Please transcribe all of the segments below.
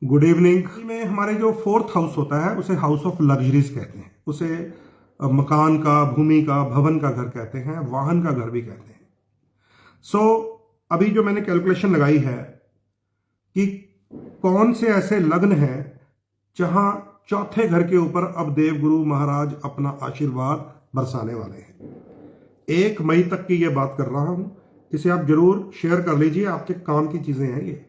Good evening में हमारे जो फोर्थ हाउस होता है उसे हाउस ऑफ लग्जरीज कहते हैं। उसे मकान का, भूमि का, भवन का घर कहते हैं, वाहन का घर भी कहते हैं। सो अभी जो मैंने कैलकुलेशन लगाई है कि कौन से ऐसे लग्न हैं जहां चौथे घर के ऊपर अब देवगुरु महाराज अपना आशीर्वाद बरसाने वाले हैं। 1 मई तक की ये बात कर रहा हूं, इसे आप जरूर शेयर कर लीजिए, आपके काम की चीजें हैं ये।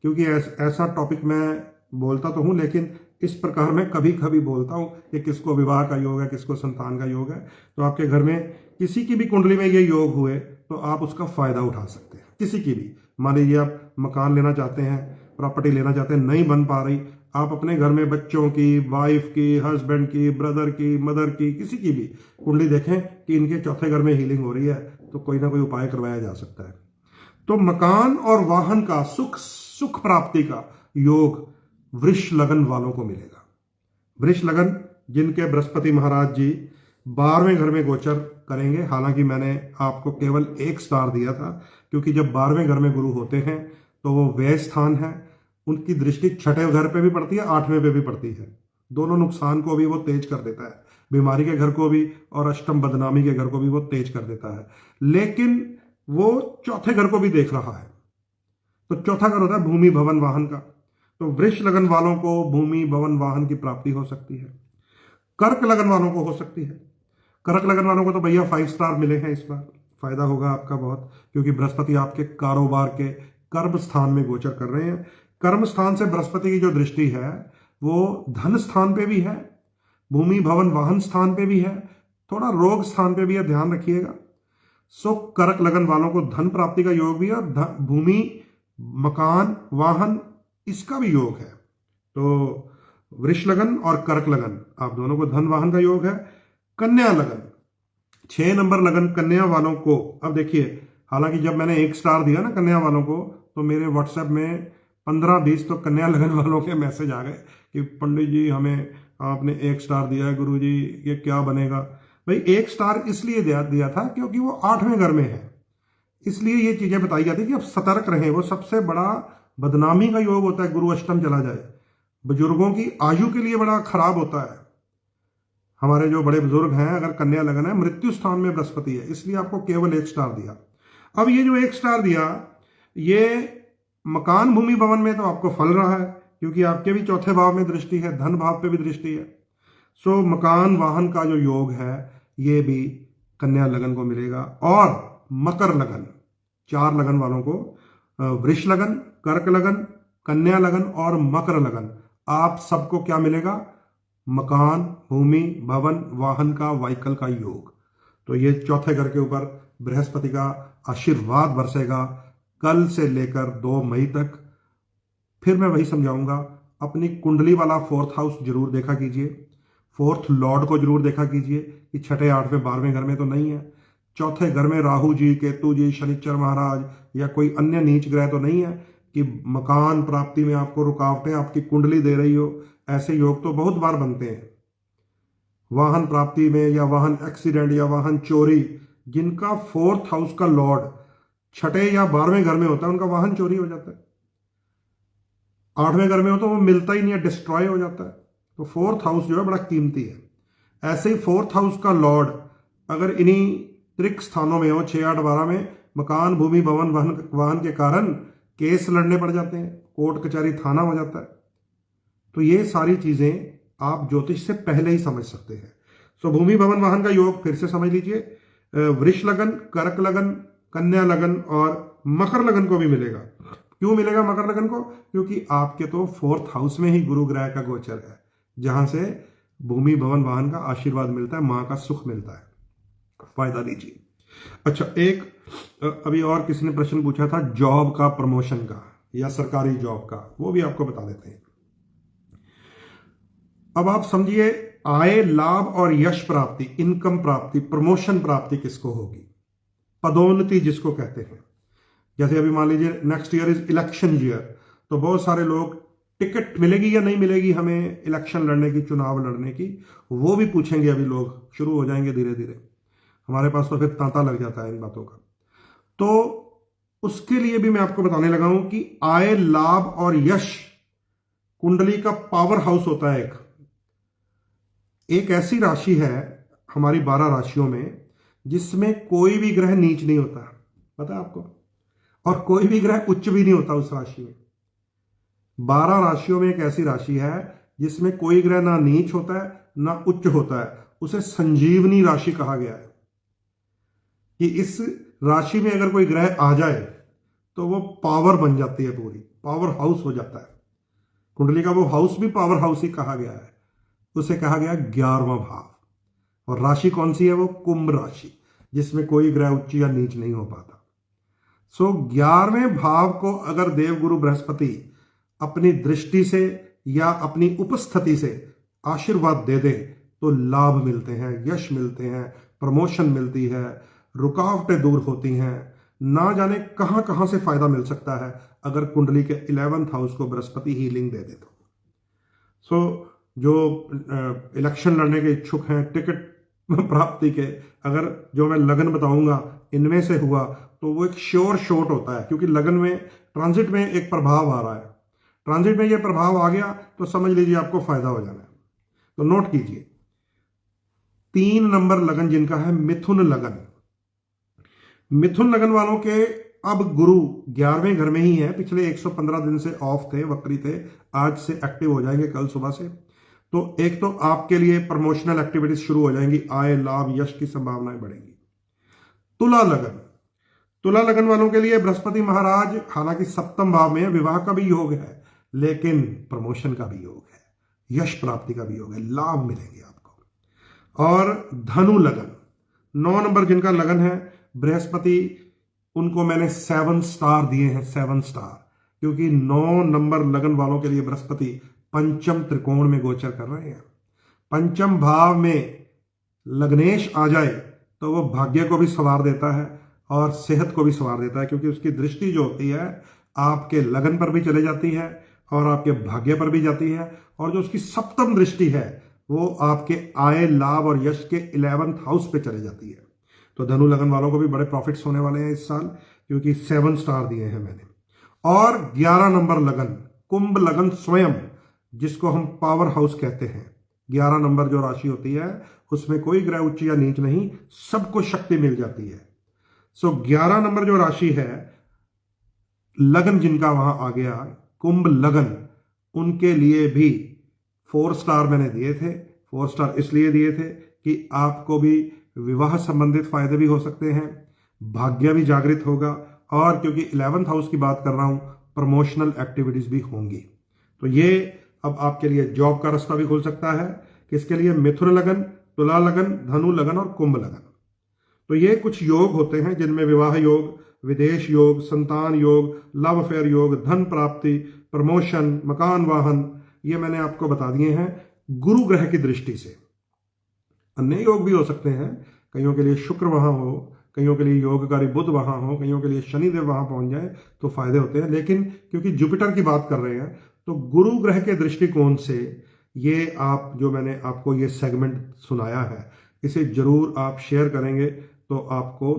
क्योंकि ऐसा टॉपिक मैं बोलता तो हूं, लेकिन इस प्रकार मैं कभी कभी बोलता हूं कि किसको विवाह का योग है, किसको संतान का योग है। तो आपके घर में किसी की भी कुंडली में ये योग हुए तो आप उसका फायदा उठा सकते हैं। किसी की भी, मान लीजिए आप मकान लेना चाहते हैं, प्रॉपर्टी लेना चाहते हैं, नहीं बन पा रही, आप अपने घर में बच्चों की, वाइफ की, हस्बैंड की, ब्रदर की, मदर की, किसी की भी कुंडली देखें कि इनके चौथे घर में हीलिंग हो रही है, तो कोई ना कोई उपाय करवाया जा सकता है। तो मकान और वाहन का सुख प्राप्ति का योग वृष लगन वालों को मिलेगा। वृष लगन जिनके बृहस्पति महाराज जी 12वें घर में गोचर करेंगे। हालांकि मैंने आपको केवल 1 स्टार दिया था, क्योंकि जब 12वें घर में गुरु होते हैं तो वो व्यय स्थान है, उनकी दृष्टि 6ठे घर पे भी पड़ती है, 8वें पे भी पड़ती है। दोनों नुकसान को भी वो तेज कर देता है, बीमारी के घर को भी और अष्टम बदनामी के घर को भी वो तेज कर देता है। लेकिन वो चौथे घर को भी देख रहा है। तो चौथा घर होता है भूमि, भवन, वाहन का। तो वृष लगन वालों को भूमि, भवन, वाहन की प्राप्ति हो सकती है। कर्क लगन वालों को हो सकती है। कर्क लगन वालों को तो भैया 5 स्टार मिले हैं इस बार। फायदा होगा आपका बहुत, क्योंकि बृहस्पति आपके कारोबार के कर्म स्थान में गोचर कर रहे हैं। कर्म स्थान से बृहस्पति की जो दृष्टि है वो धन स्थान पे भी है, भूमि, भवन, वाहन स्थान पे भी है, थोड़ा रोग स्थान पे भी है, ध्यान रखिएगा। सो कर्क लगन वालों को धन प्राप्ति का योग भी है, और भूमि, मकान, वाहन इसका भी योग है। तो वृष लगन और कर्क लगन आप दोनों को धन वाहन का योग है। कन्या लगन, 6 नंबर लगन कन्या वालों को, अब देखिए, हालांकि जब मैंने 1 स्टार दिया ना कन्या वालों को, तो मेरे व्हाट्सएप में 15-20 तो कन्या लगन वालों के मैसेज आ गए कि पंडित जी हमें आपने 1 स्टार दिया है, गुरु जी ये क्या बनेगा। भाई 1 स्टार इसलिए दिया था क्योंकि वो 8वें घर में है, इसलिए ये चीजें बताई जाती कि अब सतर्क रहें। वो सबसे बड़ा बदनामी का योग होता है, गुरु अष्टम चला जाए, बुजुर्गों की आयु के लिए बड़ा खराब होता है। हमारे जो बड़े बुजुर्ग हैं, अगर कन्या लगन है, मृत्यु स्थान में बृहस्पति है, इसलिए आपको केवल 1 स्टार दिया। अब ये जो 1 स्टार दिया, ये मकान, भूमि, भवन में तो आपको फल रहा है, क्योंकि आपके भी चौथे भाव में दृष्टि है, धन भाव पे भी दृष्टि है। सो मकान वाहन का जो योग है ये भी कन्या लगन को मिलेगा। और मकर लगन, 4 लगन वालों को, वृष लगन, कर्क लगन, कन्या लगन और मकर लगन, आप सबको क्या मिलेगा? मकान, भूमि, भवन, वाहन का, व्हीकल का योग। तो ये चौथे घर के ऊपर बृहस्पति का आशीर्वाद बरसेगा कल से लेकर 2 मई तक। फिर मैं वही समझाऊंगा, अपनी कुंडली वाला 4th हाउस जरूर देखा कीजिए, 4th लॉर्ड को जरूर देखा कीजिए कि 6ठे, 8वें, 12वें घर में तो नहीं है। चौथे घर में राहु जी, केतु जी, शनिचर महाराज या कोई अन्य नीच ग्रह तो नहीं है कि मकान प्राप्ति में आपको रुकावटें आपकी कुंडली दे रही हो। ऐसे योग तो बहुत बार बनते हैं। वाहन प्राप्ति में या वाहन एक्सीडेंट या वाहन चोरी, जिनका 4th हाउस का लॉर्ड 6ठे या 12वें घर में होता है, उनका वाहन चोरी हो जाता है। 8वें घर में हो तो वो मिलता ही नहीं है, डिस्ट्रॉय हो जाता है। तो 4th हाउस जो है बड़ा कीमती है। ऐसे ही 4th हाउस का लॉर्ड अगर इन्हीं त्रिक स्थानों में हो, 6, 8, 12 में, मकान, भूमि, भवन, वाहन के कारण केस लड़ने पड़ जाते हैं, कोर्ट कचहरी, थाना हो जाता है। तो ये सारी चीजें आप ज्योतिष से पहले ही समझ सकते हैं। सो भूमि, भवन, वाहन का योग फिर से समझ लीजिए। वृष लगन, कर्क लगन, कन्या लगन और मकर लगन को भी मिलेगा। क्यों मिलेगा मकर लगन को? क्योंकि आपके तो 4th हाउस में ही गुरु ग्रह का गोचर है, जहां से भूमि, भवन, वाहन का आशीर्वाद मिलता है, मां का सुख मिलता है। फायदा लीजिए। अच्छा, एक अभी और किसी ने प्रश्न पूछा था जॉब का, प्रमोशन का या सरकारी जॉब का, वो भी आपको बता देते हैं। अब आप समझिए, आय, लाभ और यश प्राप्ति, इनकम प्राप्ति, प्रमोशन प्राप्ति किसको होगी? पदोन्नति जिसको कहते हैं। जैसे अभी मान लीजिए next year is election year, तो बहुत सारे लोग टिकट मिलेगी या नहीं मिलेगी हमें इलेक्शन लड़ने की, चुनाव लड़ने की, वो भी पूछेंगे। अभी लोग शुरू हो जाएंगे धीरे धीरे, हमारे पास तो फिर तांता लग जाता है इन बातों का। तो उसके लिए भी मैं आपको बताने लगा हूं कि आय, लाभ और यश कुंडली का पावर हाउस होता है एक ऐसी राशि है हमारी 12 राशियों में जिसमें कोई भी ग्रह नीच नहीं होता, पता है आपको, और कोई भी ग्रह उच्च भी नहीं होता उस राशि में। 12 राशियों में एक ऐसी राशि है जिसमें कोई ग्रह ना नीच होता है ना उच्च होता है। उसे संजीवनी राशि कहा गया है कि इस राशि में अगर कोई ग्रह आ जाए तो वो पावर बन जाती है, पूरी पावर हाउस हो जाता है। कुंडली का वो हाउस भी पावर हाउस ही कहा गया है। उसे कहा गया 11वां भाव, और राशि कौन सी है? वो कुंभ राशि, जिसमें कोई ग्रह उच्च या नीच नहीं हो पाता। सो 11वें भाव को अगर देवगुरु बृहस्पति अपनी दृष्टि से या अपनी उपस्थिति से आशीर्वाद दे दे तो लाभ मिलते हैं, यश मिलते हैं, प्रमोशन मिलती है, रुकावटें दूर होती हैं। ना जाने कहां कहां से फायदा मिल सकता है अगर कुंडली के 11th हाउस को बृहस्पति हीलिंग दे दे तो। सो जो इलेक्शन लड़ने के इच्छुक हैं, टिकट प्राप्ति के, अगर जो मैं लगन बताऊंगा इनमें से हुआ तो वो एक श्योर शॉट होता है, क्योंकि लगन में ट्रांजिट में एक प्रभाव आ रहा है। ट्रांजिट में ये प्रभाव आ गया तो समझ लीजिए आपको फायदा हो जाना है। तो नोट कीजिए, 3 नंबर लगन जिनका है मिथुन लगन। मिथुन लगन वालों के अब गुरु 11वें घर में ही है। पिछले 115 दिन से ऑफ थे, वक्री थे, आज से एक्टिव हो जाएंगे कल सुबह से। तो एक तो आपके लिए प्रमोशनल एक्टिविटीज शुरू हो जाएंगी, आय लाभ यश की संभावनाएं बढ़ेंगी। तुला लगन, तुला लगन वालों के लिए बृहस्पति महाराज हालांकि 7th भाव में है, विवाह का भी योग है, लेकिन प्रमोशन का भी योग है, यश प्राप्ति का भी योग है, लाभ मिलेंगे आपको। और धनु लगन, 9 नंबर जिनका लगन है, बृहस्पति उनको मैंने 7 स्टार दिए हैं, 7 स्टार, क्योंकि 9 नंबर लगन वालों के लिए बृहस्पति पंचम त्रिकोण में गोचर कर रहे हैं। पंचम भाव में लग्नेश आ जाए तो वो भाग्य को भी संवार देता है और सेहत को भी संवार देता है, क्योंकि उसकी दृष्टि जो होती है आपके लगन पर भी चले जाती है और आपके भाग्य पर भी जाती है, और जो उसकी 7th दृष्टि है वो आपके आय लाभ और यश के 11th हाउस पे चले जाती है। तो धनु लगन वालों को भी बड़े प्रॉफिट्स होने वाले हैं इस साल, क्योंकि 7 स्टार दिए हैं मैंने। और 11 नंबर लगन कुंभ लगन स्वयं, जिसको हम पावर हाउस कहते हैं। 11 नंबर जो राशि होती है उसमें कोई ग्रह उच्च या नीच नहीं, सबको शक्ति मिल जाती है। सो 11 नंबर जो राशि है, लगन जिनका वहां आ गया कुंभ लगन, उनके लिए भी 4 स्टार मैंने दिए थे। 4 स्टार इसलिए दिए थे कि आपको भी विवाह संबंधित फायदे भी हो सकते हैं, भाग्य भी जागृत होगा, और क्योंकि 11th हाउस की बात कर रहा हूं, प्रमोशनल एक्टिविटीज भी होंगी। तो ये अब आपके लिए जॉब का रास्ता भी खुल सकता है। किसके लिए? मिथुन लगन, तुला लगन, धनु लगन और कुंभ लगन। तो ये कुछ योग होते हैं जिनमें विवाह योग, विदेश योग, संतान योग, लव अफेयर योग, धन प्राप्ति, प्रमोशन, मकान वाहन, ये मैंने आपको बता दिए हैं गुरु ग्रह की दृष्टि से। अन्य योग भी हो सकते हैं, कईयों के लिए शुक्र वहां हो, कईयों के लिए योगकारी बुध वहां हो, कईयों के लिए शनिदेव वहां पहुंच जाए तो फायदे होते हैं। लेकिन क्योंकि जुपिटर की बात कर रहे हैं तो गुरु ग्रह के दृष्टिकोण से ये आप जो मैंने आपको ये सेगमेंट सुनाया है, इसे जरूर आप शेयर करेंगे तो आपको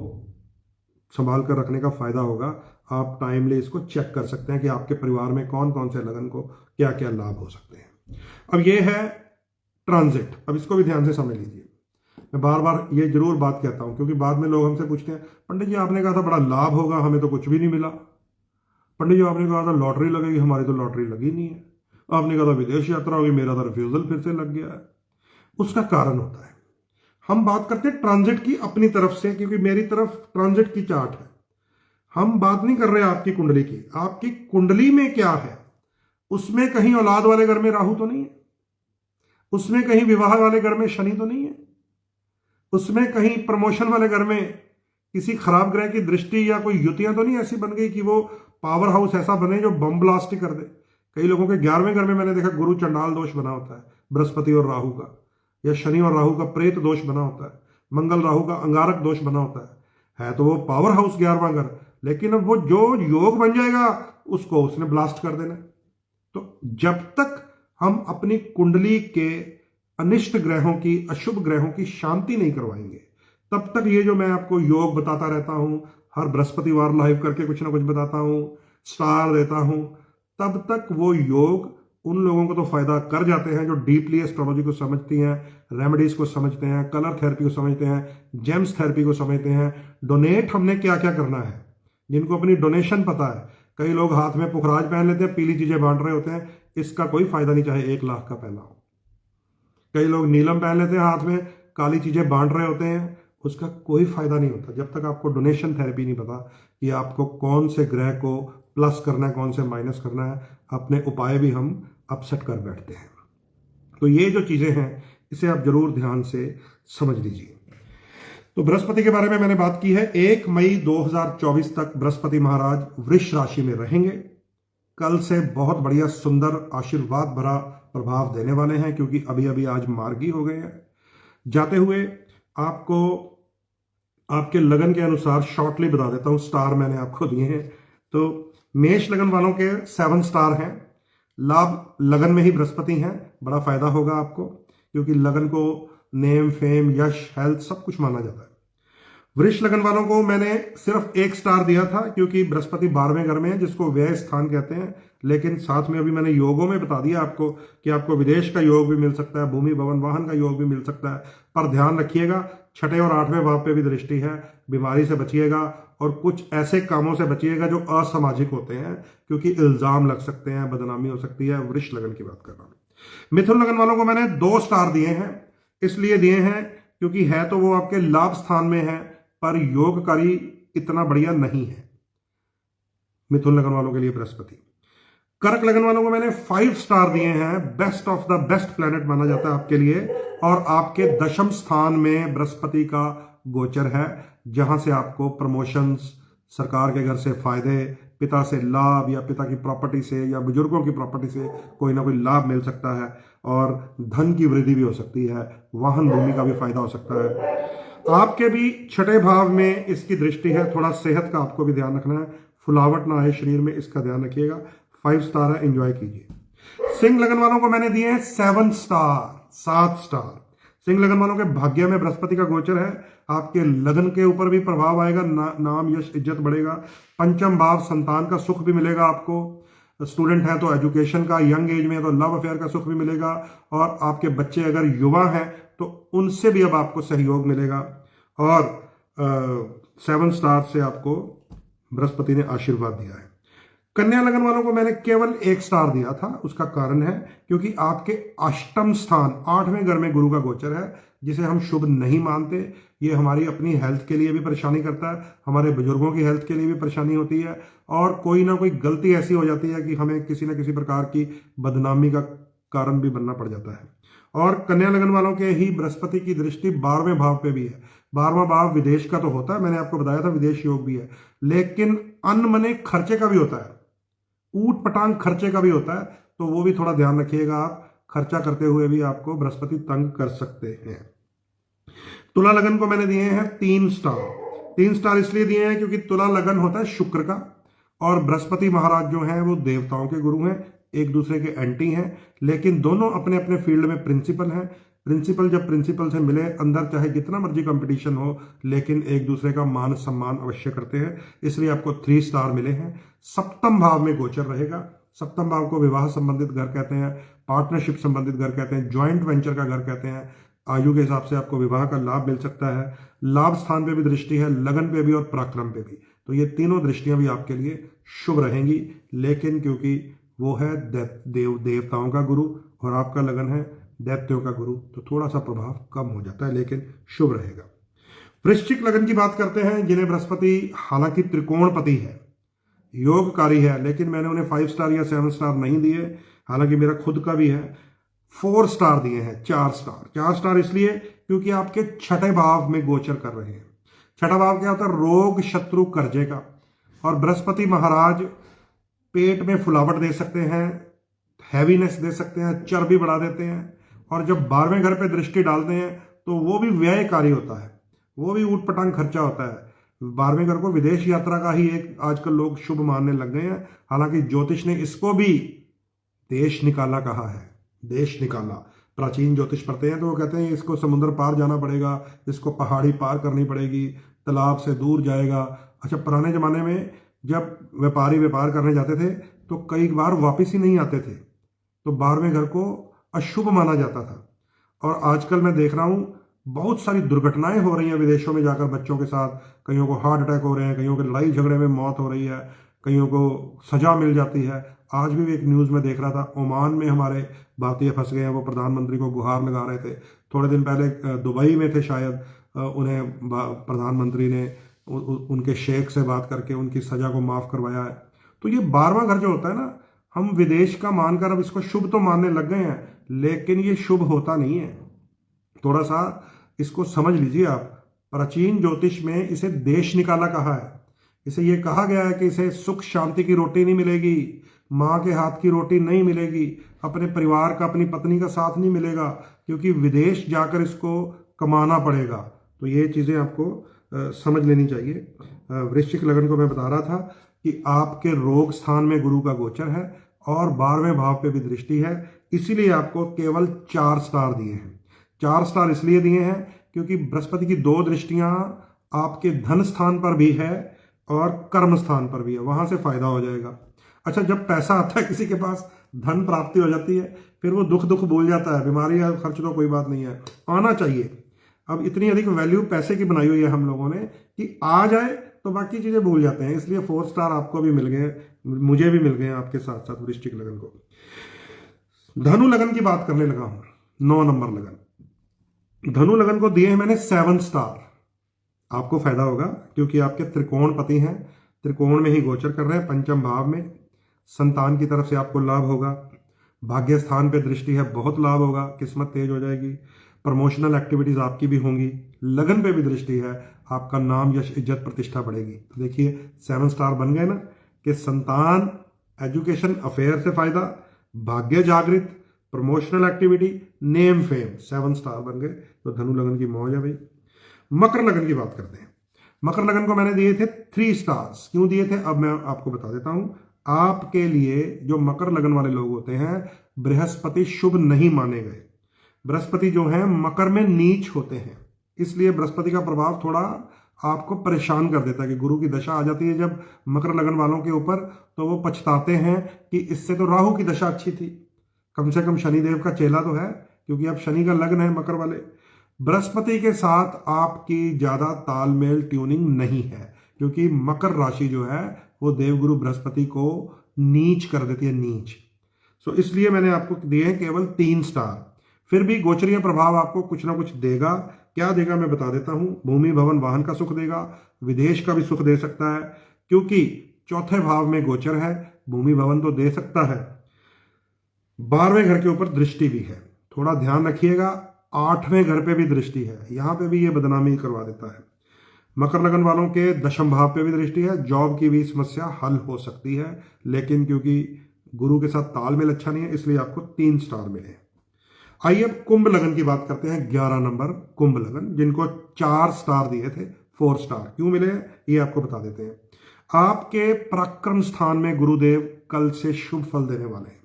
संभाल कर रखने का फायदा होगा। आप टाइमली इसको चेक कर सकते हैं कि आपके परिवार में कौन कौन से लगन को क्या क्या लाभ हो सकते हैं। अब ये है ट्रांजिट, अब इसको भी ध्यान से समझ लीजिए। मैं बार बार ये जरूर बात कहता हूं, क्योंकि बाद में लोग हमसे पूछते हैं, पंडित जी आपने कहा था बड़ा लाभ होगा, हमें तो कुछ भी नहीं मिला। पंडित जी आपने कहा था लॉटरी लगेगी, हमारी तो लॉटरी लगी नहीं है। आपने कहा था विदेश यात्रा होगी, मेरा तो रिफ्यूजल फिर से लग गया है। उसका कारण होता है, हम बात करते हैं ट्रांजिट की अपनी तरफ से, क्योंकि मेरी तरफ ट्रांजिट की चार्ट है। हम बात नहीं कर रहे आपकी कुंडली की। आपकी कुंडली में क्या है? उसमें कहीं औलाद वाले घर में राहु तो नहीं है, उसमें कहीं विवाह वाले घर में शनि तो नहीं है, उसमें कहीं प्रमोशन वाले घर में किसी खराब ग्रह की दृष्टि या कोई युतियां तो नहीं ऐसी बन गई कि वो पावर हाउस ऐसा बने जो बम ब्लास्ट ही कर दे। कई लोगों के 11वें घर में मैंने देखा गुरु चंडाल दोष बना होता है, बृहस्पति और राहु का, या शनि और राहु का प्रेत दोष बना होता है, मंगल राहु का अंगारक दोष बना होता है तो वो पावर हाउस 11वां घर, लेकिन अब वो जो योग बन जाएगा उसको उसने ब्लास्ट कर देना। तो जब तक हम अपनी कुंडली के अनिष्ट ग्रहों की, अशुभ ग्रहों की शांति नहीं करवाएंगे, तब तक ये जो मैं आपको योग बताता रहता हूं, हर बृहस्पतिवार लाइव करके कुछ ना कुछ बताता हूं, स्टार देता हूं, तब तक वो योग उन लोगों को तो फायदा कर जाते हैं जो डीपली एस्ट्रोलॉजी को समझती हैं, रेमेडीज को समझते हैं, कलर थेरेपी को समझते हैं, जेम्स थेरेपी को समझते हैं, डोनेट हमने क्या क्या करना है, जिनको अपनी डोनेशन पता है। कई लोग हाथ में पुखराज पहन लेते हैं, पीली चीजें बांट रहे होते हैं, इसका कोई फायदा नहीं, चाहे 1 लाख का पहला हो। कई लोग नीलम पहन लेते हैं, हाथ में काली चीजें बांट रहे होते हैं, उसका कोई फायदा नहीं होता जब तक आपको डोनेशन थेरेपी नहीं पता कि आपको कौन से ग्रह को प्लस करना है, कौन से माइनस करना है। अपने उपाय भी हम अपसेट कर बैठते हैं। तो ये जो चीजें हैं इसे आप जरूर ध्यान से समझ लीजिए। तो बृहस्पति के बारे में मैंने बात की है। 1 मई 2024 तक बृहस्पति महाराज वृष राशि में रहेंगे। कल से बहुत बढ़िया सुंदर आशीर्वाद भरा प्रभाव देने वाले हैं, क्योंकि अभी अभी आज मार्गी हो गए हैं। जाते हुए आपको आपके लगन के अनुसार शॉर्टली बता देता हूं, स्टार मैंने आपको दिए हैं। तो मेष लगन वालों के 7 स्टार हैं। लाभ लगन में ही बृहस्पति हैं, बड़ा फायदा होगा आपको, क्योंकि लगन को नेम, फेम, यश, हेल्थ सब कुछ माना जाता है। वृष लगन वालों को मैंने सिर्फ 1 स्टार दिया था, क्योंकि बृहस्पति 12वें घर में है, जिसको व्यय स्थान कहते हैं। लेकिन साथ में अभी मैंने योगों में बता दिया आपको कि आपको विदेश का योग भी मिल सकता है, भूमि भवन वाहन का योग भी मिल सकता है। पर ध्यान रखिएगा, 6ठे और 8वें भाव पे भी दृष्टि है, बीमारी से बचिएगा और कुछ ऐसे कामों से बचिएगा जो असामाजिक होते हैं, क्योंकि इल्जाम लग सकते हैं, बदनामी हो सकती है। वृष लगन की बात कर रहा हूं। मिथुन लगन वालों को मैंने 2 स्टार दिए हैं। इसलिए दिए हैं क्योंकि है तो वो आपके लाभ स्थान में है, पर योगकारी इतना बढ़िया नहीं है मिथुन लगन वालों के लिए बृहस्पति। कर्क लगन वालों को मैंने 5 स्टार दिए हैं। Best of the best planet माना जाता है आपके लिए, और आपके 10वें स्थान में बृहस्पति का गोचर है, जहां से आपको प्रमोशंस, सरकार के घर से फायदे, पिता से लाभ, या पिता की प्रॉपर्टी से या बुजुर्गों की प्रॉपर्टी से कोई ना कोई लाभ मिल सकता है, और धन की वृद्धि भी हो सकती है, वाहन भूमि का भी फायदा हो सकता है। आपके भी 6ठे भाव में इसकी दृष्टि है। थोड़ा सेहत का आपको भी ध्यान रखना है, फुलावट ना आए शरीर में, इसका ध्यान रखिएगा। 5 स्टार है, एंजॉय कीजिए। सिंह लगन वालों को मैंने दिए हैं 7 स्टार, 7 स्टार। सिंह लगन वालों के भाग्य में बृहस्पति का गोचर है। आपके लगन के ऊपर भी प्रभाव आएगा, नाम, यश, इज्जत बढ़ेगा। 5वां भाव, संतान का सुख भी मिलेगा आपको। स्टूडेंट है तो एजुकेशन का, यंग एज में है तो लव अफेयर का सुख भी मिलेगा, और आपके बच्चे अगर युवा हैं तो उनसे भी अब आपको सहयोग मिलेगा। और 7 स्टार से आपको बृहस्पति ने आशीर्वाद दिया है। कन्या लगन वालों को मैंने केवल 1 स्टार दिया था। उसका कारण है क्योंकि आपके 8वां स्थान, 8वें घर में गुरु का गोचर है, जिसे हम शुभ नहीं मानते। ये हमारी अपनी हेल्थ के लिए भी परेशानी करता है, हमारे बुजुर्गों की हेल्थ के लिए भी परेशानी होती है, और कोई ना कोई गलती ऐसी हो जाती है कि हमें किसी ना किसी प्रकार की बदनामी का कारण भी बनना पड़ जाता है। और कन्या लगन वालों के ही बृहस्पति की दृष्टि 12वें भाव पे भी है। 12वां भाव विदेश का तो होता है, मैंने आपको बताया था विदेश योग भी है, लेकिन अनमने खर्चे का भी होता है, ऊट पटांग खर्चे का भी होता है। तो वो भी थोड़ा ध्यान रखिएगा, आप खर्चा करते हुए भी आपको बृहस्पति तंग कर सकते हैं। तुला लगन को मैंने दिए हैं 3 स्टार। 3 स्टार इसलिए दिए हैं क्योंकि तुला लगन होता है शुक्र का, और बृहस्पति महाराज जो हैं वो देवताओं के गुरु हैं, एक दूसरे के एंटी हैं, लेकिन दोनों अपने अपने फील्ड में प्रिंसिपल हैं। प्रिंसिपल जब प्रिंसिपल से मिले, अंदर चाहे जितना मर्जी कंपटीशन हो, लेकिन एक दूसरे का मान सम्मान अवश्य करते हैं, इसलिए आपको 3 स्टार मिले हैं। 7वां भाव में गोचर रहेगा। 7वां भाव को विवाह संबंधित घर कहते हैं, पार्टनरशिप संबंधित घर कहते हैं, ज्वाइंट वेंचर का घर कहते हैं। आयु के हिसाब से आपको विवाह का लाभ मिल सकता है। लाभ स्थान पे भी दृष्टि है, लगन पे भी और पराक्रम पे भी, तो ये तीनों दृष्टियां भी आपके लिए शुभ रहेंगी। लेकिन क्योंकि वो है देवताओं का गुरु और आपका लगन है दैत्यों का गुरु, तो थोड़ा सा प्रभाव कम हो जाता है, लेकिन शुभ रहेगा। वृश्चिक लगन की बात करते हैं, जिन्हें बृहस्पति हालांकि त्रिकोणपति है, योगकारी है, लेकिन मैंने उन्हें 5 स्टार या 7 स्टार नहीं दिए, हालांकि मेरा खुद का भी है। 4 स्टार दिए हैं, 4 स्टार। 4 स्टार इसलिए क्योंकि आपके 6ठे भाव में गोचर कर रहे हैं। 6ठा भाव क्या होता है? रोग, शत्रु, कर्जे का। और बृहस्पति महाराज पेट में फुलावट दे सकते हैं, हैवीनेस दे सकते हैं, चर्बी बढ़ा देते हैं, और जब 12वें घर पे दृष्टि डालते हैं तो वो भी व्ययकारी होता है, वो भी ऊट पटांग खर्चा होता है। 12वें घर को विदेश यात्रा का ही एक आजकल लोग शुभ मानने लग गए हैं, हालांकि ज्योतिष ने इसको भी देश निकाला कहा है, देश निकाला। प्राचीन ज्योतिष पढ़ते हैं तो वो कहते हैं इसको समुद्र पार जाना पड़ेगा, इसको पहाड़ी पार करनी पड़ेगी, तालाब से दूर जाएगा। अच्छा, पुराने जमाने में जब व्यापारी व्यापार करने जाते थे तो कई बार वापिस ही नहीं आते थे, तो 12वें घर को अशुभ माना जाता था। और आजकल मैं देख रहा हूं बहुत सारी दुर्घटनाएं हो रही हैं विदेशों में जाकर बच्चों के साथ। कईयों को हार्ट अटैक हो रहे हैं, कईयों के लड़ाई झगड़े में मौत हो रही है, कईयों को सजा मिल जाती है। आज भी एक न्यूज़ में देख रहा था, ओमान में हमारे भारतीय फंस गए हैं, वो प्रधानमंत्री को गुहार लगा रहे थे। थोड़े दिन पहले दुबई में थे शायद, उन्हें प्रधानमंत्री ने उनके शेख से बात करके उनकी सजा को माफ़ करवाया है। तो ये 12वां घर जो होता है ना, हम विदेश का मानकर अब इसको शुभ तो मानने लग गए हैं, लेकिन ये शुभ होता नहीं है। थोड़ा सा इसको समझ लीजिए आप। प्राचीन ज्योतिष में इसे देश निकाला कहा है। इसे ये कहा गया है कि इसे सुख शांति की रोटी नहीं मिलेगी, माँ के हाथ की रोटी नहीं मिलेगी, अपने परिवार का, अपनी पत्नी का साथ नहीं मिलेगा, क्योंकि विदेश जाकर इसको कमाना पड़ेगा। तो ये चीज़ें आपको समझ लेनी चाहिए। वृश्चिक लगन को मैं बता रहा था कि आपके रोग स्थान में गुरु का गोचर है और 12वें भाव पे भी दृष्टि है, इसीलिए आपको केवल 4 स्टार दिए हैं। 4 स्टार इसलिए दिए हैं क्योंकि बृहस्पति की 2 दृष्टियां आपके धन स्थान पर भी है और कर्म स्थान पर भी है, वहां से फायदा हो जाएगा। अच्छा, जब पैसा आता है किसी के पास, धन प्राप्ति हो जाती है, फिर वो दुख दुख भूल जाता है। बीमारी या खर्च तो कोई बात नहीं है, आना चाहिए। अब इतनी अधिक वैल्यू पैसे की बनाई हुई है हम लोगों ने कि आ जाए तो बाकी चीजें भूल जाते हैं। इसलिए 4 स्टार आपको भी मिल गए, मुझे भी मिल गए आपके साथ साथ वृश्चिक लगन को। धनु लगन की बात करने लगा हूं। 9 नंबर लगन, धनु लगन को दिए हैं मैंने 7 स्टार। आपको फायदा होगा क्योंकि आपके त्रिकोण पति हैं, त्रिकोण में ही गोचर कर रहे हैं, पंचम भाव में। संतान की तरफ से आपको लाभ होगा, भाग्य स्थान पे दृष्टि है, बहुत लाभ होगा, किस्मत तेज हो जाएगी, प्रमोशनल एक्टिविटीज आपकी भी होंगी। लगन पे भी दृष्टि है, आपका नाम यश इज्जत प्रतिष्ठा बढ़ेगी। तो देखिए 7 स्टार बन गए ना, कि संतान, एजुकेशन, अफेयर से फायदा, भाग्य जागृत, promotional activity, name fame, 7 star बन गए। तो धनु लगन की मौज है भाई। मकर लगन की बात करते हैं। मकर लगन को मैंने दिए थे 3 स्टार्स। क्यों दिए थे अब मैं आपको बता देता हूं। आपके लिए जो मकर लगन वाले लोग होते हैं, बृहस्पति शुभ नहीं माने गए। बृहस्पति जो है मकर में नीच होते हैं, इसलिए बृहस्पति का प्रभाव थोड़ा आपको परेशान कर देता है कि गुरु की दशा आ जाती है जब मकर लगन वालों के ऊपर, तो वो पछताते हैं कि इससे तो राहु की दशा अच्छी थी, कम से कम शनिदेव का चेला तो है, क्योंकि अब शनि का लग्न है मकर वाले। बृहस्पति के साथ आपकी ज्यादा तालमेल ट्यूनिंग नहीं है, क्योंकि मकर राशि जो है वो देवगुरु बृहस्पति को नीच कर देती है, नीच। सो इसलिए मैंने आपको दिए हैं केवल 3 स्टार। फिर भी गोचरीय प्रभाव आपको कुछ ना कुछ देगा। क्या देगा मैं बता देता हूं। भूमि भवन वाहन का सुख देगा, विदेश का भी सुख दे सकता है, क्योंकि 4थे भाव में गोचर है। भूमि भवन तो दे सकता है, 12वें घर के ऊपर दृष्टि भी है। थोड़ा ध्यान रखिएगा, 8वें घर पे भी दृष्टि है, यहां पे भी ये बदनामी करवा देता है। मकर लगन वालों के 10म भाव पे भी दृष्टि है। जॉब की भी समस्या हल हो सकती है, लेकिन क्योंकि गुरु के साथ तालमेल अच्छा नहीं है, इसलिए आपको 3 स्टार मिले। आइए अब कुंभ लगन की बात करते हैं। 11 नंबर कुंभ लगन, जिनको 4 स्टार दिए थे, 4 स्टार क्यों मिले ये आपको बता देते हैं। आपके पराक्रम स्थान में गुरुदेव कल से शुभ फल देने वाले हैं।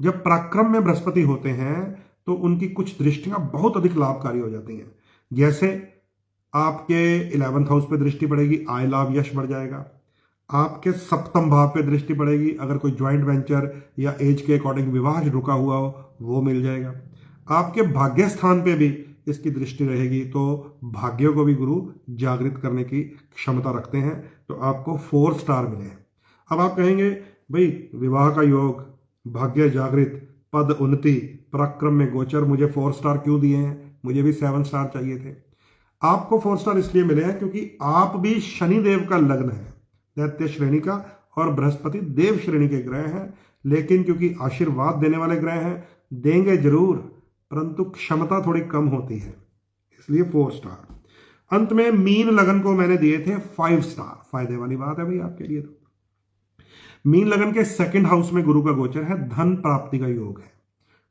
जब पराक्रम में बृहस्पति होते हैं तो उनकी कुछ दृष्टियां बहुत अधिक लाभकारी हो जाती हैं। जैसे आपके 11th हाउस पे दृष्टि पड़ेगी, आय लाभ यश बढ़ जाएगा। आपके 7म भाव पे दृष्टि पड़ेगी, अगर कोई ज्वाइंट वेंचर या एज के अकॉर्डिंग विवाह रुका हुआ हो वो मिल जाएगा। आपके भाग्य स्थान पे भी इसकी दृष्टि रहेगी, तो भाग्य को भी गुरु जागृत करने की क्षमता रखते हैं। तो आपको 4 स्टार मिले हैं। अब आप कहेंगे भाई विवाह का योग, भाग्य जागृत, पद उन्नति, पराक्रम में गोचर, मुझे 4 स्टार क्यों दिए हैं? मुझे भी 7 स्टार चाहिए थे। आपको 4 स्टार इसलिए मिले हैं क्योंकि आप भी शनिदेव का लग्न है, दैत्य श्रेणी का, और बृहस्पति देव श्रेणी के ग्रह हैं। लेकिन क्योंकि आशीर्वाद देने वाले ग्रह हैं, देंगे जरूर, परंतु क्षमता थोड़ी कम होती है, इसलिए 4 स्टार। अंत में मीन लगन को मैंने दिए थे 5 स्टार। फायदे वाली बात है भाई आपके लिए। तो मीन लगन के 2nd हाउस में गुरु का गोचर है, धन प्राप्ति का योग है,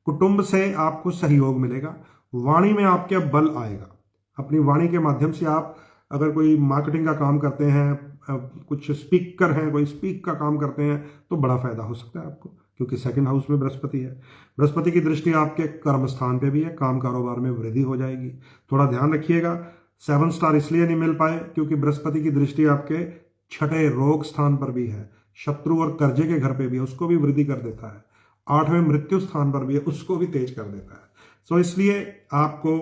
कुटुंब से आपको सहयोग मिलेगा, वाणी में आपके बल आएगा। अपनी वाणी के माध्यम से आप अगर कोई मार्केटिंग का काम करते हैं, कुछ स्पीकर हैं, कोई स्पीक का काम करते हैं, तो बड़ा फायदा हो सकता है आपको, क्योंकि 2nd हाउस में बृहस्पति है। बृहस्पति की दृष्टि आपके कर्म स्थान पे भी है, काम कारोबार में वृद्धि हो जाएगी। थोड़ा ध्यान रखिएगा। 7 स्टार इसलिए नहीं मिल पाए क्योंकि बृहस्पति की दृष्टि आपके 6ठे रोग स्थान पर भी है, शत्रु और कर्जे के घर पे भी है, उसको भी वृद्धि कर देता है। 8वें मृत्यु स्थान पर भी है, उसको भी तेज कर देता है। सो इसलिए आपको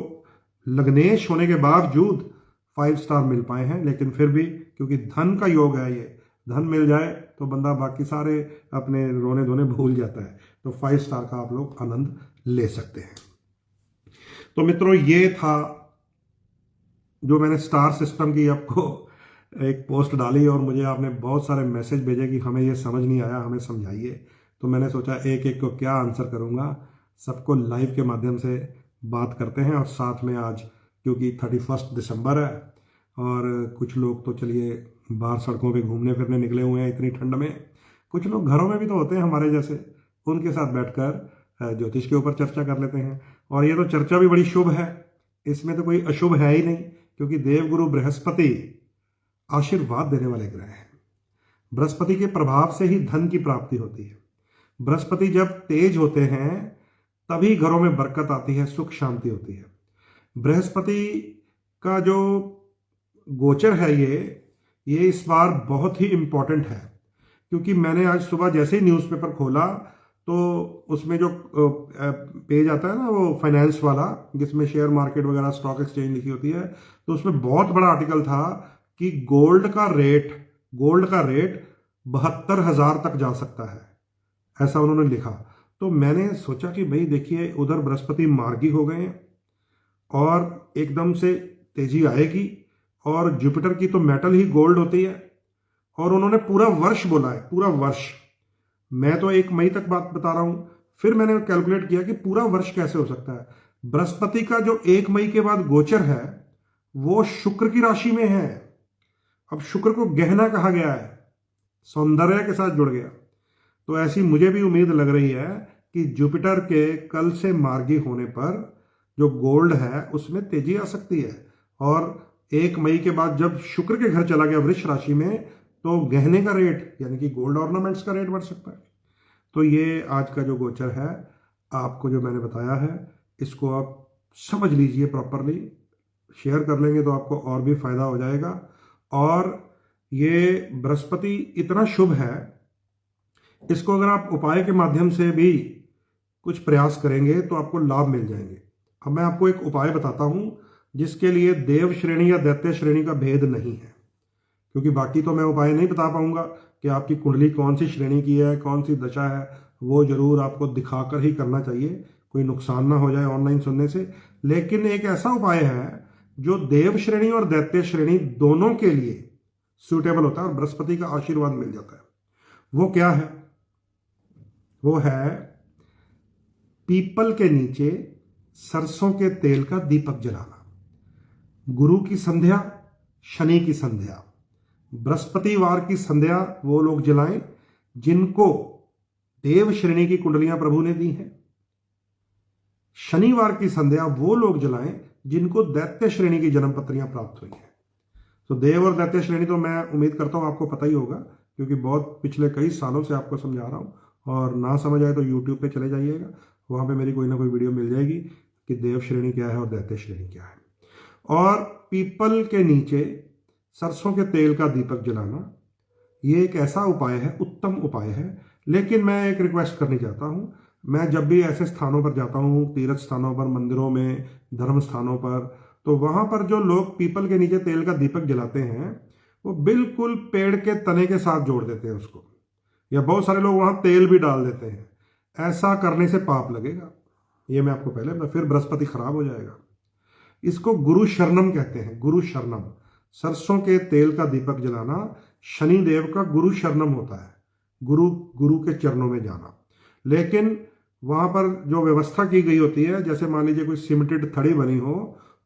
लग्नेश होने के बावजूद 5 स्टार मिल पाए हैं, लेकिन फिर भी क्योंकि धन का योग है, ये धन मिल जाए तो बंदा बाकी सारे अपने रोने धोने भूल जाता है। तो 5 स्टार का आप लोग आनंद ले सकते हैं। तो मित्रों, ये था जो मैंने स्टार सिस्टम की आपको एक पोस्ट डाली और मुझे आपने बहुत सारे मैसेज भेजे कि हमें ये समझ नहीं आया, हमें समझाइए। तो मैंने सोचा एक एक को क्या आंसर करूँगा, सबको लाइव के माध्यम से बात करते हैं। और साथ में आज क्योंकि 31 दिसंबर है और कुछ लोग तो चलिए बाहर सड़कों पे घूमने फिरने निकले हुए हैं इतनी ठंड में, कुछ लोग घरों में भी तो होते हैं हमारे जैसे, उनके साथ बैठकर ज्योतिष के ऊपर चर्चा कर लेते हैं। और ये तो चर्चा भी बड़ी शुभ है, इसमें तो कोई अशुभ है ही नहीं, क्योंकि देवगुरु बृहस्पति आशीर्वाद देने वाले ग्रह हैं। बृहस्पति के प्रभाव से ही धन की प्राप्ति होती है। बृहस्पति जब तेज होते हैं तभी घरों में बरकत आती है, सुख शांति होती है। बृहस्पति का जो गोचर है ये इस बार बहुत ही इंपॉर्टेंट है, क्योंकि मैंने आज सुबह जैसे ही न्यूज़पेपर खोला तो उसमें जो पेज आता है ना वो फाइनेंस वाला, जिसमें शेयर मार्केट वगैरह स्टॉक एक्सचेंज लिखी होती है, तो उसमें बहुत बड़ा आर्टिकल था कि गोल्ड का रेट 72,000 तक जा सकता है, ऐसा उन्होंने लिखा। तो मैंने सोचा कि भाई देखिए, उधर बृहस्पति मार्गी हो गए हैं और एकदम से तेजी आएगी, और जुपिटर की तो मेटल ही गोल्ड होती है, और उन्होंने पूरा वर्ष बोला है, पूरा वर्ष। मैं तो 1 मई तक बात बता रहा हूं, फिर मैंने कैलकुलेट किया कि पूरा वर्ष कैसे हो सकता है। बृहस्पति का जो 1 मई के बाद गोचर है वो शुक्र की राशि में है। अब शुक्र को गहना कहा गया है, सौंदर्य के साथ जुड़ गया। तो ऐसी मुझे भी उम्मीद लग रही है कि जुपिटर के कल से मार्गी होने पर जो गोल्ड है उसमें तेजी आ सकती है, और 1 मई के बाद जब शुक्र के घर चला गया वृष राशि में, तो गहने का रेट यानी कि गोल्ड ऑर्नामेंट्स का रेट बढ़ सकता है। तो ये आज का जो गोचर है, आपको जो मैंने बताया है, इसको आप समझ लीजिए प्रॉपरली, शेयर कर लेंगे तो आपको और भी फायदा हो जाएगा। और ये बृहस्पति इतना शुभ है, इसको अगर आप उपाय के माध्यम से भी कुछ प्रयास करेंगे तो आपको लाभ मिल जाएंगे। अब मैं आपको एक उपाय बताता हूं जिसके लिए देव श्रेणी या दैत्य श्रेणी का भेद नहीं है, क्योंकि बाकी तो मैं उपाय नहीं बता पाऊंगा कि आपकी कुंडली कौन सी श्रेणी की है, कौन सी दशा है, वो जरूर आपको दिखाकर ही करना चाहिए, कोई नुकसान ना हो जाए ऑनलाइन सुनने से। लेकिन एक ऐसा उपाय है जो देव श्रेणी और दैत्य श्रेणी दोनों के लिए सूटेबल होता है और बृहस्पति का आशीर्वाद मिल जाता है। वो क्या है? वो है पीपल के नीचे सरसों के तेल का दीपक जलाना। गुरु की संध्या, शनि की संध्या, बृहस्पतिवार की संध्या वो लोग जलाएं जिनको देव श्रेणी की कुंडलियां प्रभु ने दी हैं। शनिवार की संध्या वो लोग जलाएं जिनको दैत्य श्रेणी की जन्म पत्रियां प्राप्त हुई हैं। तो देव और दैत्य श्रेणी तो मैं उम्मीद करता हूं आपको पता ही होगा, क्योंकि बहुत पिछले कई सालों से आपको समझा रहा हूं। और ना समझ आए तो यूट्यूब पे चले जाइएगा, वहां पे मेरी कोई ना कोई वीडियो मिल जाएगी कि देव श्रेणी क्या है और दैत्य श्रेणी क्या है। और पीपल के नीचे सरसों के तेल का दीपक जलाना, ये एक ऐसा उपाय है, उत्तम उपाय है। लेकिन मैं एक रिक्वेस्ट करनी चाहता हूं, मैं जब भी ऐसे स्थानों पर जाता हूं, तीर्थ स्थानों पर, मंदिरों में, धर्म स्थानों पर, तो वहां पर जो लोग पीपल के नीचे तेल का दीपक जलाते हैं वो बिल्कुल पेड़ के तने के साथ जोड़ देते हैं उसको, या बहुत सारे लोग वहां तेल भी डाल देते हैं। ऐसा करने से पाप लगेगा, ये मैं आपको पहले बता, फिर बृहस्पति खराब हो जाएगा। इसको गुरु शरणम कहते हैं, गुरु शरणम। सरसों के तेल का दीपक जलाना शनि देव का गुरु शरणम होता है, गुरु के चरणों में जाना। लेकिन वहां पर जो व्यवस्था की गई होती है, जैसे मान लीजिए कोई सीमेंटेड थड़ी बनी हो,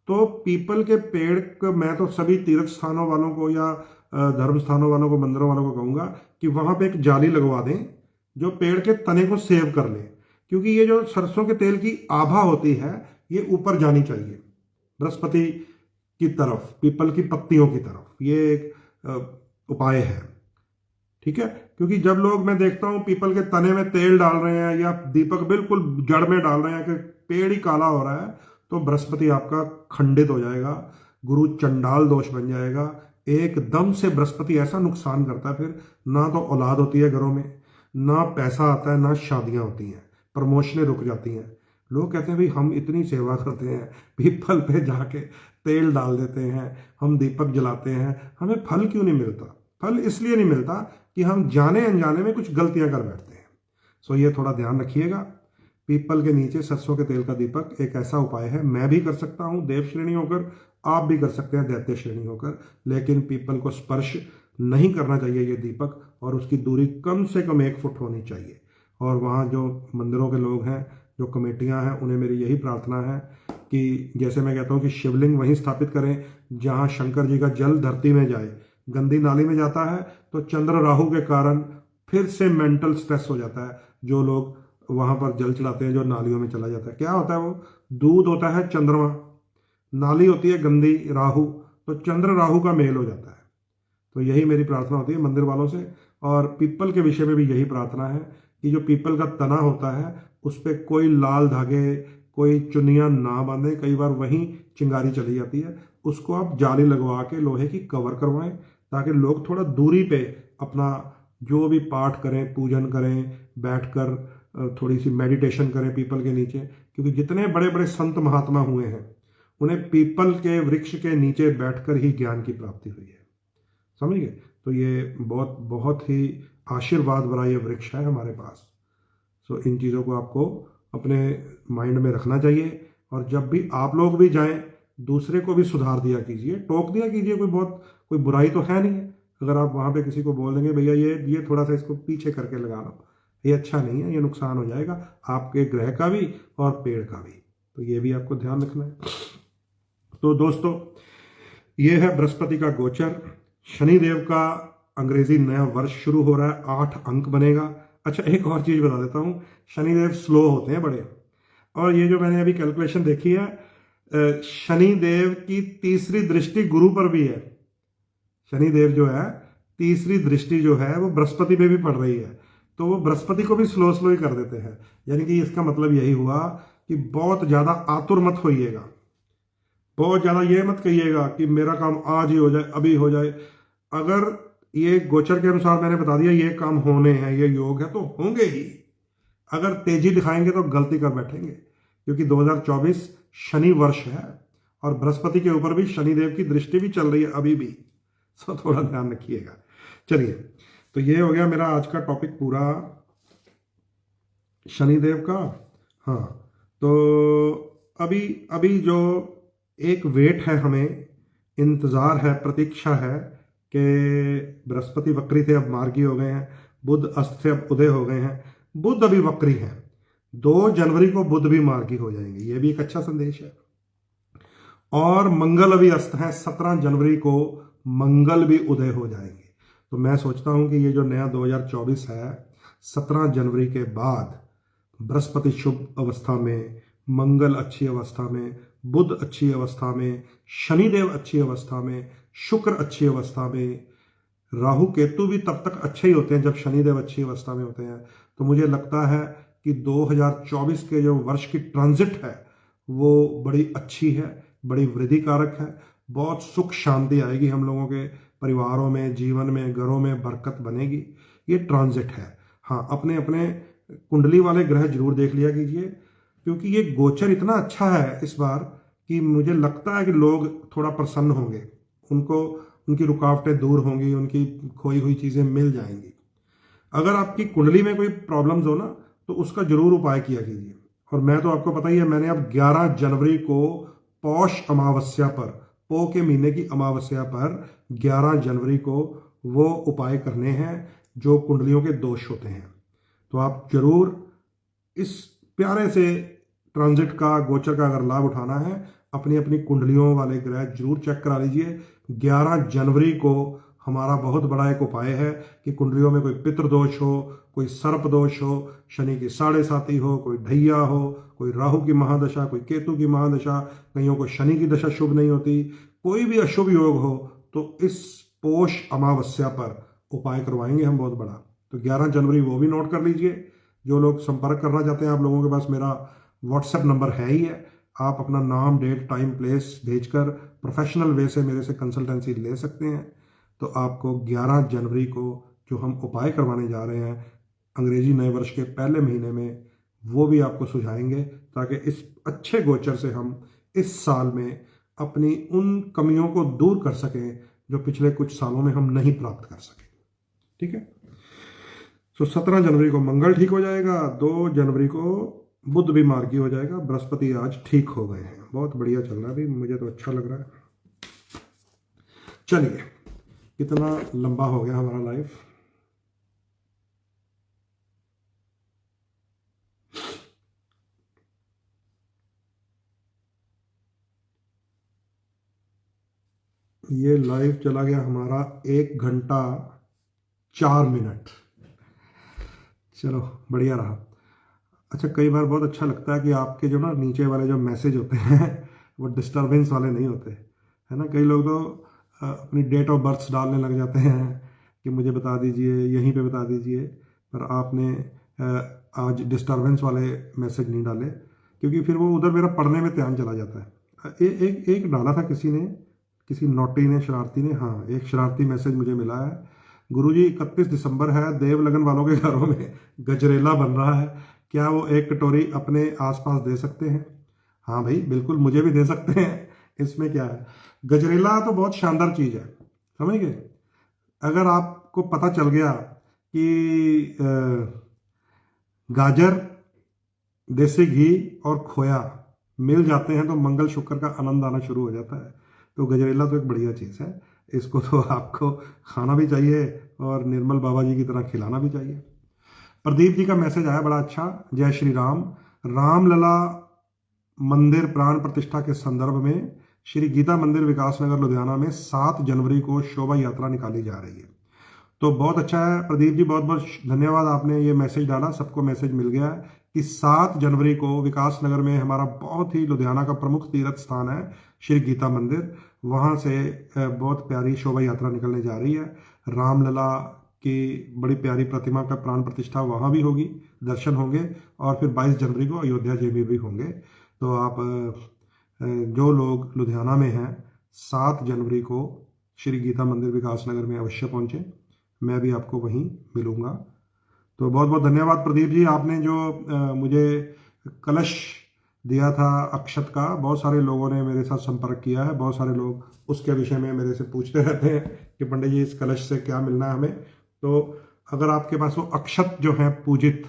तो पीपल के पेड़ को, मैं तो सभी तीर्थ स्थानों वालों को या धर्म स्थानों वालों को, मंदिरों वालों को कहूंगा कि वहां पे एक जाली लगवा दें जो पेड़ के तने को सेव कर ले, क्योंकि ये जो सरसों के तेल की आभा होती है ये ऊपर जानी चाहिए बृहस्पति की तरफ, पीपल की पत्तियों की तरफ। ये एक उपाय है, ठीक है। क्योंकि जब लोग, मैं देखता हूं पीपल के तने में तेल डाल रहे हैं या दीपक बिल्कुल जड़ में डाल रहे हैं कि पेड़ ही काला हो रहा है, तो बृहस्पति आपका खंडित हो जाएगा, गुरु चंडाल दोष बन जाएगा। एकदम से बृहस्पति ऐसा नुकसान करता है, फिर ना तो औलाद होती है घरों में, ना पैसा आता है, ना शादियां होती हैं। प्रमोशनें रुक जाती हैं। लोग कहते हैं भाई हम इतनी सेवा करते हैं, पीपल पे जाके तेल डाल देते हैं, हम दीपक जलाते हैं, हमें फल क्यों नहीं मिलता? फल इसलिए नहीं मिलता कि हम जाने अनजाने में कुछ गलतियां कर बैठते हैं। सो ये थोड़ा ध्यान रखिएगा। पीपल के नीचे सरसों के तेल का दीपक एक ऐसा उपाय है, मैं भी कर सकता हूं देव श्रेणी होकर, आप भी कर सकते हैं दैत्य श्रेणी होकर, लेकिन पीपल को स्पर्श नहीं करना चाहिए ये दीपक, और उसकी दूरी कम से कम 1 फुट होनी चाहिए। और वहाँ जो मंदिरों के लोग हैं, जो कमेटियाँ हैं, उन्हें मेरी यही प्रार्थना है कि जैसे मैं कहता हूँ कि शिवलिंग वहीं स्थापित करें जहाँ शंकर जी का जल धरती में जाए। गंदी नाली में जाता है तो चंद्र राहु के कारण फिर से मेंटल स्ट्रेस हो जाता है। जो लोग वहाँ पर जल चढ़ाते हैं जो नालियों में चला जाता है, क्या होता है? वो दूध होता है चंद्रमा, नाली होती है गंदी राहु, तो चंद्र राहु का मेल हो जाता है। तो यही मेरी प्रार्थना होती है मंदिर वालों से। और पीपल के विषय में भी यही प्रार्थना है कि जो पीपल का तना होता है उस पर कोई लाल धागे, कोई चुन्नियाँ ना बांधे। कई बार वहीं चिंगारी चली जाती है, उसको आप जाली लगवा के लोहे की कवर करवाएं, ताकि लोग थोड़ा दूरी पे अपना जो भी पाठ करें, पूजन करें, बैठकर थोड़ी सी मेडिटेशन करें पीपल के नीचे। क्योंकि जितने बड़े बड़े संत महात्मा हुए हैं उन्हें पीपल के वृक्ष के नीचे बैठकर ही ज्ञान की प्राप्ति हुई है, समझ गए? तो ये बहुत बहुत ही आशीर्वाद भरा ये वृक्ष है हमारे पास। सो इन चीज़ों को आपको अपने माइंड में रखना चाहिए। और जब भी आप लोग भी जाएं, दूसरे को भी सुधार दिया कीजिए, टोक दिया कीजिए। कोई बुराई तो है नहीं है। अगर आप वहाँ पे किसी को बोल देंगे भैया ये थोड़ा सा इसको पीछे करके लगा लो, ये अच्छा नहीं है, ये नुकसान हो जाएगा आपके ग्रह का भी और पेड़ का भी, तो ये भी आपको ध्यान रखना है। तो दोस्तों, ये है बृहस्पति का गोचर। शनिदेव का अंग्रेजी नया वर्ष शुरू हो रहा है, 8 अंक बनेगा। अच्छा, एक और चीज बता देता हूँ, शनिदेव स्लो होते हैं बड़े। और ये जो मैंने अभी कैलकुलेशन देखी है, शनिदेव की तीसरी दृष्टि गुरु पर भी है। शनिदेव जो है तीसरी दृष्टि जो है वो बृहस्पति पे भी पड़ रही है, तो वो बृहस्पति को भी स्लो स्लो ही कर देते हैं। यानी कि इसका मतलब यही हुआ कि बहुत ज्यादा आतुर मत होइएगा, बहुत ज्यादा ये मत कहिएगा कि मेरा काम आज ही हो जाए, अभी हो जाए। अगर ये गोचर के अनुसार मैंने बता दिया ये काम होने हैं, ये योग है, तो होंगे ही। अगर तेजी दिखाएंगे तो गलती कर बैठेंगे, क्योंकि 2024 शनि वर्ष है और बृहस्पति के ऊपर भी शनिदेव की दृष्टि भी चल रही है अभी भी। सो थोड़ा ध्यान रखिएगा। चलिए, तो ये हो गया मेरा आज का टॉपिक पूरा शनिदेव का। हाँ, तो अभी जो एक वेट है, हमें इंतजार है, प्रतीक्षा है कि बृहस्पति वक्री थे अब मार्गी हो गए हैं, बुध अस्त से अब उदय हो गए हैं, बुध अभी वक्री है, 2 जनवरी को बुध भी मार्गी हो जाएंगे, ये भी एक अच्छा संदेश है। और मंगल अभी अस्त है, 17 जनवरी को मंगल भी उदय हो जाएंगे। तो मैं सोचता हूं कि ये जो नया 2024 है, 17 जनवरी के बाद बृहस्पति शुभ अवस्था में, मंगल अच्छी अवस्था में, बुध अच्छी अवस्था में, शनिदेव अच्छी अवस्था में, शुक्र अच्छी अवस्था में, राहु केतु भी तब तक अच्छे ही होते हैं जब शनिदेव अच्छी अवस्था में होते हैं। तो मुझे लगता है कि 2024 के जो वर्ष की ट्रांजिट है वो बड़ी अच्छी है, बड़ी वृद्धि कारक है। बहुत सुख शांति आएगी हम लोगों के परिवारों में, जीवन में, घरों में बरकत बनेगी। ये ट्रांजिट है। हाँ, अपने अपने कुंडली वाले ग्रह जरूर देख लिया कीजिए, क्योंकि ये गोचर इतना अच्छा है इस बार कि मुझे लगता है कि लोग थोड़ा प्रसन्न होंगे, उनको उनकी रुकावटें दूर होंगी, उनकी खोई हुई चीज़ें मिल जाएंगी। अगर आपकी कुंडली में कोई प्रॉब्लम्स हो ना, तो उसका जरूर उपाय किया कीजिए। और मैं तो आपको पता ही है, मैंने अब 11 जनवरी को पौष अमावस्या पर, पौ के महीने की अमावस्या पर 11 जनवरी को वो उपाय करने हैं जो कुंडलियों के दोष होते हैं। तो आप जरूर इस प्यारे से ट्रांजिट का, गोचर का अगर लाभ उठाना है, अपनी अपनी कुंडलियों वाले ग्रह जरूर चेक करा लीजिए। 11 जनवरी को हमारा बहुत बड़ा एक उपाय है कि कुंडलियों में कोई पितृदोष हो, कोई सर्प दोष हो, शनि की 7.5 हो, कोई ढैया हो, कोई राहु की महादशा, कोई केतु की महादशा, कईयों को शनि की दशा शुभ नहीं होती, कोई भी अशुभ योग हो, तो इस पौष अमावस्या पर उपाय करवाएंगे हम बहुत बड़ा। तो 11 जनवरी वो भी नोट कर लीजिए। जो लोग संपर्क करना चाहते हैं, आप लोगों के पास मेरा व्हाट्सएप नंबर है ही है, आप अपना नाम, डेट, टाइम, प्लेस भेजकर प्रोफेशनल वे से मेरे से कंसल्टेंसी ले सकते हैं। तो आपको 11 जनवरी को जो हम उपाय करवाने जा रहे हैं अंग्रेजी नए वर्ष के पहले महीने में, वो भी आपको सुझाएंगे, ताकि इस अच्छे गोचर से हम इस साल में अपनी उन कमियों को दूर कर सकें जो पिछले कुछ सालों में हम नहीं प्राप्त कर सके। ठीक है। तो 17 जनवरी को मंगल ठीक हो जाएगा, 2 जनवरी को बुध भी मार्गी हो जाएगा, बृहस्पति आज ठीक हो गए हैं। बहुत बढ़िया चल रहा है भी, मुझे तो अच्छा लग रहा है। चलिए, कितना लंबा हो गया हमारा लाइफ। ये लाइव चला गया हमारा 1 घंटा 4 मिनट। चलो बढ़िया रहा। अच्छा, कई बार बहुत अच्छा लगता है कि आपके जो ना नीचे वाले जो मैसेज होते हैं वो डिस्टरबेंस वाले नहीं होते, है ना। कई लोग तो अपनी डेट ऑफ बर्थ डालने लग जाते हैं कि मुझे बता दीजिए, यहीं पे बता दीजिए, पर आपने आज डिस्टरबेंस वाले मैसेज नहीं डाले, क्योंकि फिर वो उधर मेरा पढ़ने में ध्यान चला जाता है। एक डाला था किसी ने, किसी नोटी ने, शरारती ने, हाँ, एक शरारती मैसेज मुझे मिला है। गुरुजी 31 दिसंबर है, देव लगन वालों के घरों में गजरेला बन रहा है, क्या वो 1 कटोरी अपने आसपास दे सकते हैं? हाँ भाई, बिल्कुल, मुझे भी दे सकते हैं, इसमें क्या है। गजरेला तो बहुत शानदार चीज़ है, समझ गए। अगर आपको पता चल गया कि गाजर, देसी घी और खोया मिल जाते हैं तो मंगल शुक्र का आनंद आना शुरू हो जाता है। तो गजरेला तो एक बढ़िया चीज़ है, इसको तो आपको खाना भी चाहिए और निर्मल बाबा जी की तरह खिलाना भी चाहिए। प्रदीप जी का मैसेज आया बड़ा अच्छा। जय श्री राम। रामलला मंदिर प्राण प्रतिष्ठा के संदर्भ में श्री गीता मंदिर विकास नगर लुधियाना में 7 जनवरी को शोभा यात्रा निकाली जा रही है। तो बहुत अच्छा है प्रदीप जी, बहुत बहुत धन्यवाद, आपने ये मैसेज डाला, सबको मैसेज मिल गया है कि 7 जनवरी को विकास नगर में हमारा बहुत ही लुधियाना का प्रमुख तीर्थ स्थान है श्री गीता मंदिर, वहाँ से बहुत प्यारी शोभा यात्रा निकलने जा रही है। रामलला की बड़ी प्यारी प्रतिमा का प्राण प्रतिष्ठा वहाँ भी होगी, दर्शन होंगे, और फिर 22 जनवरी को अयोध्या जी में भी होंगे। तो आप जो लोग लुधियाना में हैं 7 जनवरी को श्री गीता मंदिर विकास नगर में अवश्य पहुँचें, मैं भी आपको वहीं मिलूँगा। तो बहुत बहुत धन्यवाद प्रदीप जी, आपने जो मुझे कलश दिया था अक्षत का, बहुत सारे लोगों ने मेरे साथ संपर्क किया है, बहुत सारे लोग उसके विषय में मेरे से पूछते रहते हैं कि पंडित जी इस कलश से क्या मिलना है हमें। तो अगर आपके पास वो अक्षत जो हैं पूजित,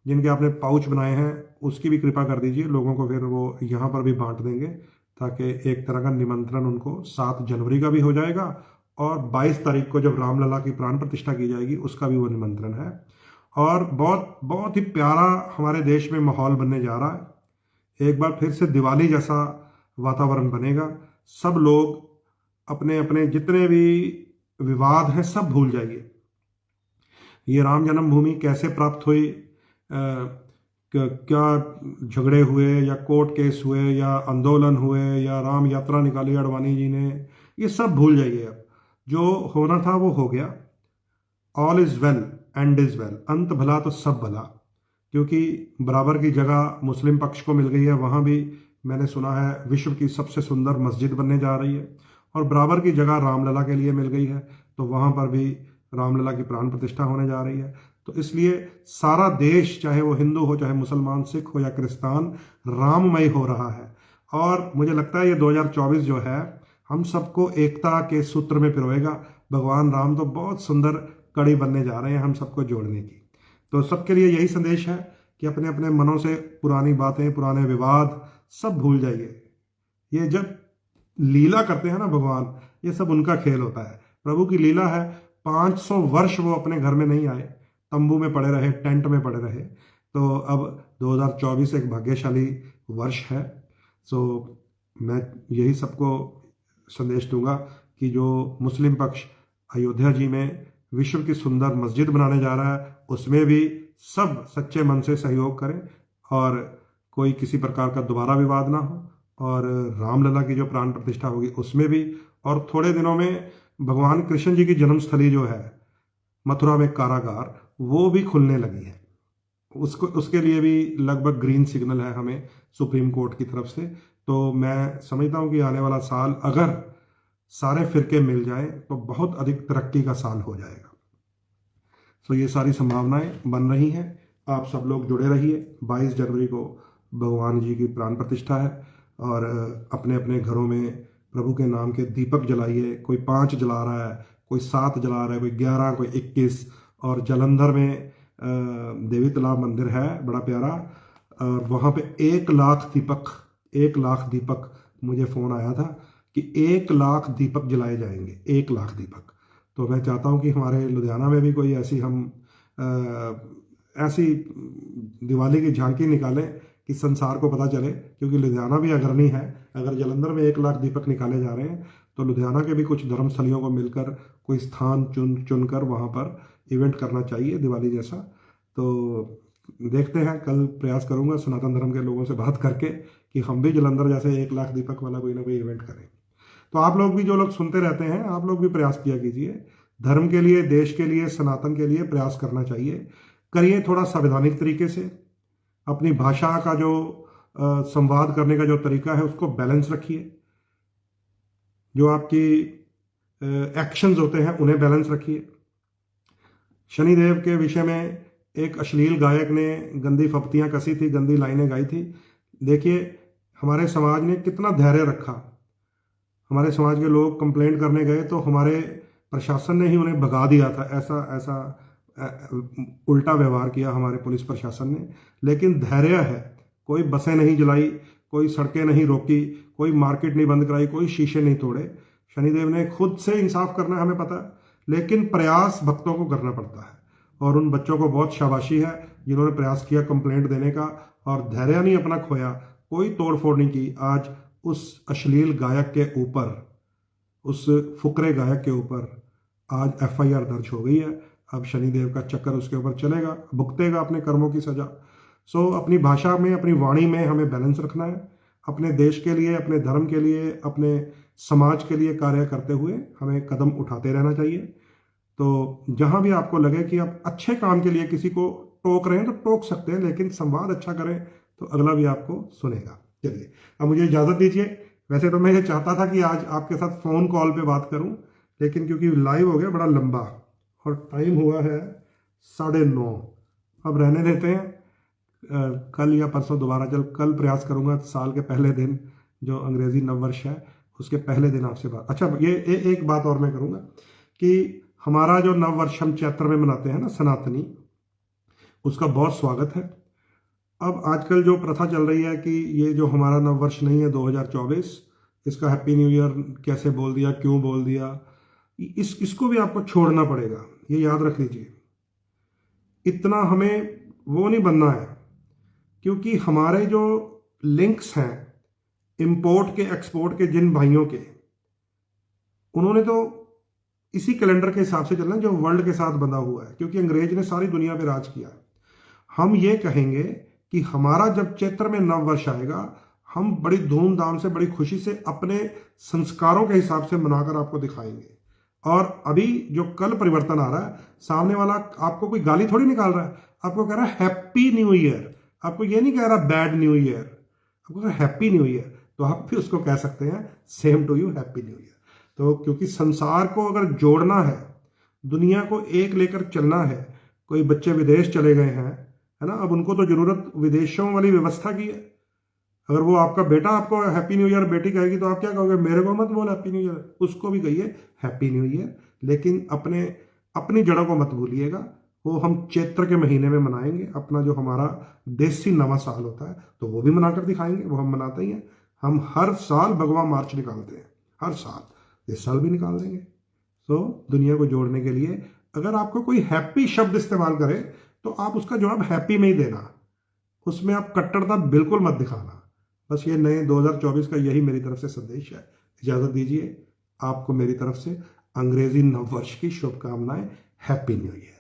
जिनके आपने पाउच बनाए हैं, उसकी भी कृपा कर दीजिए लोगों को, फिर वो यहाँ पर भी बांट देंगे, ताकि एक तरह का निमंत्रण उनको 7 जनवरी का भी हो जाएगा, और 22 तारीख को जब रामलला की प्राण प्रतिष्ठा की जाएगी उसका भी वो निमंत्रण है। और बहुत बहुत ही प्यारा हमारे देश में माहौल बनने जा रहा है। एक बार फिर से दिवाली जैसा वातावरण बनेगा, सब लोग अपने अपने जितने भी विवाद हैं सब भूल जाइए। ये राम जन्मभूमि कैसे प्राप्त हुई, क्या झगड़े हुए या कोर्ट केस हुए या आंदोलन हुए या राम यात्रा निकाली अडवाणी जी ने, ये सब भूल जाइए। अब जो होना था वो हो गया। All is well and is well, अंत भला तो सब भला, क्योंकि बराबर की जगह मुस्लिम पक्ष को मिल गई है। वहाँ भी मैंने सुना है विश्व की सबसे सुंदर मस्जिद बनने जा रही है, और बराबर की जगह रामलला के लिए मिल गई है, तो वहाँ पर भी रामलला की प्राण प्रतिष्ठा होने जा रही है। तो इसलिए सारा देश, चाहे वो हिंदू हो, चाहे मुसलमान, सिख हो या क्रिस्तान, राममय हो रहा है। और मुझे लगता है ये 2024 जो है हम सबको एकता के सूत्र में पिरोएगा। भगवान राम तो बहुत सुंदर कड़ी बनने जा रहे हैं हम सबको जोड़ने की। तो सबके लिए यही संदेश है कि अपने अपने मनों से पुरानी बातें, पुराने विवाद सब भूल जाइए। ये जब लीला करते हैं ना भगवान, ये सब उनका खेल होता है, प्रभु की लीला है। 500 वर्ष वो अपने घर में नहीं आए, तंबू में पड़े रहे, टेंट में पड़े रहे। तो अब 2024 एक भाग्यशाली वर्ष है। सो मैं यही सबको संदेश दूंगा कि जो मुस्लिम पक्ष अयोध्या जी में विश्व की सुंदर मस्जिद बनाने जा रहा है, उसमें भी सब सच्चे मन से सहयोग करें, और कोई किसी प्रकार का दोबारा विवाद ना हो। और रामलला की जो प्राण प्रतिष्ठा होगी उसमें भी, और थोड़े दिनों में भगवान कृष्ण जी की जन्मस्थली जो है मथुरा में कारागार, वो भी खुलने लगी है। उसके लिए भी लगभग ग्रीन सिग्नल है हमें सुप्रीम कोर्ट की तरफ से। तो मैं समझता हूँ कि आने वाला साल अगर सारे फिरके मिल जाए तो बहुत अधिक तरक्की का साल हो जाएगा। तो ये सारी संभावनाएं बन रही हैं, आप सब लोग जुड़े रहिए। 22 जनवरी को भगवान जी की प्राण प्रतिष्ठा है और अपने अपने घरों में प्रभु के नाम के दीपक जलाइए। कोई 5 जला रहा है, कोई 7 जला रहा है, कोई 11, कोई 21। और जालंधर में देवी तालाब मंदिर है बड़ा प्यारा, और वहाँ पे 1 लाख दीपक मुझे फ़ोन आया था कि 1 लाख दीपक जलाए जाएंगे, 1 लाख दीपक। तो मैं चाहता हूँ कि हमारे लुधियाना में भी कोई ऐसी ऐसी दिवाली की झांकी निकालें कि संसार को पता चले, क्योंकि लुधियाना भी अग्रणी है। अगर जालंधर में 1 लाख दीपक निकाले जा रहे हैं तो लुधियाना के भी कुछ धर्मस्थलियों को मिलकर कोई स्थान चुनकर वहाँ पर इवेंट करना चाहिए दिवाली जैसा। तो देखते हैं, कल प्रयास करूंगा सनातन धर्म के लोगों से बात करके कि हम भी जालंधर जैसे 1 लाख दीपक वाला कोई ना कोई इवेंट करें। तो आप लोग भी, जो लोग सुनते रहते हैं, आप लोग भी प्रयास किया कीजिए। धर्म के लिए, देश के लिए, सनातन के लिए प्रयास करना चाहिए। करिए थोड़ा संवैधानिक तरीके से। अपनी भाषा का जो संवाद करने का जो तरीका है उसको बैलेंस रखिए। जो आपकी एक्शंस होते हैं उन्हें बैलेंस रखिए। शनिदेव के विषय में एक अश्लील गायक ने गंदी फप्तियां कसी थी, गंदी लाइनें गाई थी। देखिए हमारे समाज ने कितना धैर्य रखा। हमारे समाज के लोग कंप्लेंट करने गए तो हमारे प्रशासन ने ही उन्हें भगा दिया था। ऐसा उल्टा व्यवहार किया हमारे पुलिस प्रशासन ने। लेकिन धैर्य है, कोई बसें नहीं जलाई, कोई सड़कें नहीं रोकी, कोई मार्केट नहीं बंद कराई, कोई शीशे नहीं तोड़े। शनिदेव ने खुद से इंसाफ करना है, हमें पता है, लेकिन प्रयास भक्तों को करना पड़ता है। और उन बच्चों को बहुत शाबाशी है जिन्होंने प्रयास किया कंप्लेंट देने का और धैर्य नहीं अपना खोया, कोई तोड़फोड़ नहीं की। आज उस अश्लील गायक के ऊपर, उस फुकरे गायक के ऊपर आज FIR दर्ज हो गई है। अब शनिदेव का चक्कर उसके ऊपर चलेगा, भुगतेगा अपने कर्मों की सजा। सो अपनी भाषा में, अपनी वाणी में हमें बैलेंस रखना है। अपने देश के लिए, अपने धर्म के लिए, अपने समाज के लिए कार्य करते हुए हमें कदम उठाते रहना चाहिए। तो जहां भी आपको लगे कि आप अच्छे काम के लिए किसी को टोक रहे हैं तो टोक सकते हैं, लेकिन संवाद अच्छा करें तो अगला भी आपको सुनेगा। चलिए अब मुझे इजाज़त दीजिए। वैसे तो मैं ये चाहता था कि आज आपके साथ फ़ोन कॉल पे बात करूं, लेकिन क्योंकि लाइव हो गया बड़ा लंबा और टाइम हुआ है 9:30, अब रहने देते हैं। कल या परसों दोबारा कल प्रयास करूंगा साल के पहले दिन, जो अंग्रेजी नववर्ष है उसके पहले दिन आपसे बात। अच्छा ये एक बात और मैं करूंगा कि हमारा जो नववर्ष हम चैत्र में मनाते हैं ना, सनातनी, उसका बहुत स्वागत है। अब आजकल जो प्रथा चल रही है कि ये जो हमारा नववर्ष नहीं है 2024, इसका हैप्पी न्यू ईयर कैसे बोल दिया, क्यों बोल दिया, इसको भी आपको छोड़ना पड़ेगा। ये याद रख लीजिए, इतना हमें वो नहीं बनना है, क्योंकि हमारे जो लिंक्स हैं इंपोर्ट के, एक्सपोर्ट के, जिन भाइयों के, उन्होंने तो इसी कैलेंडर के हिसाब से चलना जो वर्ल्ड के साथ बंधा हुआ है, क्योंकि अंग्रेज ने सारी दुनिया पे राज किया है। हम ये कहेंगे कि हमारा जब चैत्र में नववर्ष आएगा, हम बड़ी धूमधाम से, बड़ी खुशी से अपने संस्कारों के हिसाब से मनाकर आपको दिखाएंगे। और अभी जो कल परिवर्तन आ रहा है, सामने वाला आपको कोई गाली थोड़ी निकाल रहा है, आपको कह रहा है हैप्पी न्यू ईयर। आपको ये नहीं कह रहा बैड न्यू ईयर, आपको कह रहा हैप्पी न्यू ईयर। तो आप भी उसको कह सकते हैं same to you, happy new year. तो क्योंकि संसार को अगर जोड़ना है, दुनिया को एक लेकर चलना है। कोई बच्चे विदेश चले गए हैं, है ना, अब उनको तो जरूरत विदेशों वाली व्यवस्था की है। अगर वो आपका बेटा आपको हैप्पी न्यू ईयर, बेटी कहेगी, तो आप क्या कहोगे, मेरे को मत बोल हैप्पी न्यू ईयर, उसको भी कहिए हैप्पी न्यू ईयर। लेकिन अपनी जड़ों को मत भूलिएगा। वो हम चैत्र के महीने में मनाएंगे, अपना जो हमारा देसी नवा साल होता है, तो वो भी मनाकर दिखाएंगे। वो हम मनाते ही हैं। हम हर साल भगवा मार्च निकालते हैं, हर साल, इस साल भी निकाल देंगे। तो दुनिया को जोड़ने के लिए अगर आपको कोई हैप्पी शब्द इस्तेमाल करे तो आप उसका जवाब हैप्पी में ही देना, उसमें आप कट्टरता बिल्कुल मत दिखाना। बस ये नए 2024 का यही मेरी तरफ से संदेश है। इजाज़त दीजिए, आपको मेरी तरफ से अंग्रेजी नववर्ष की शुभकामनाएं। Happy new year.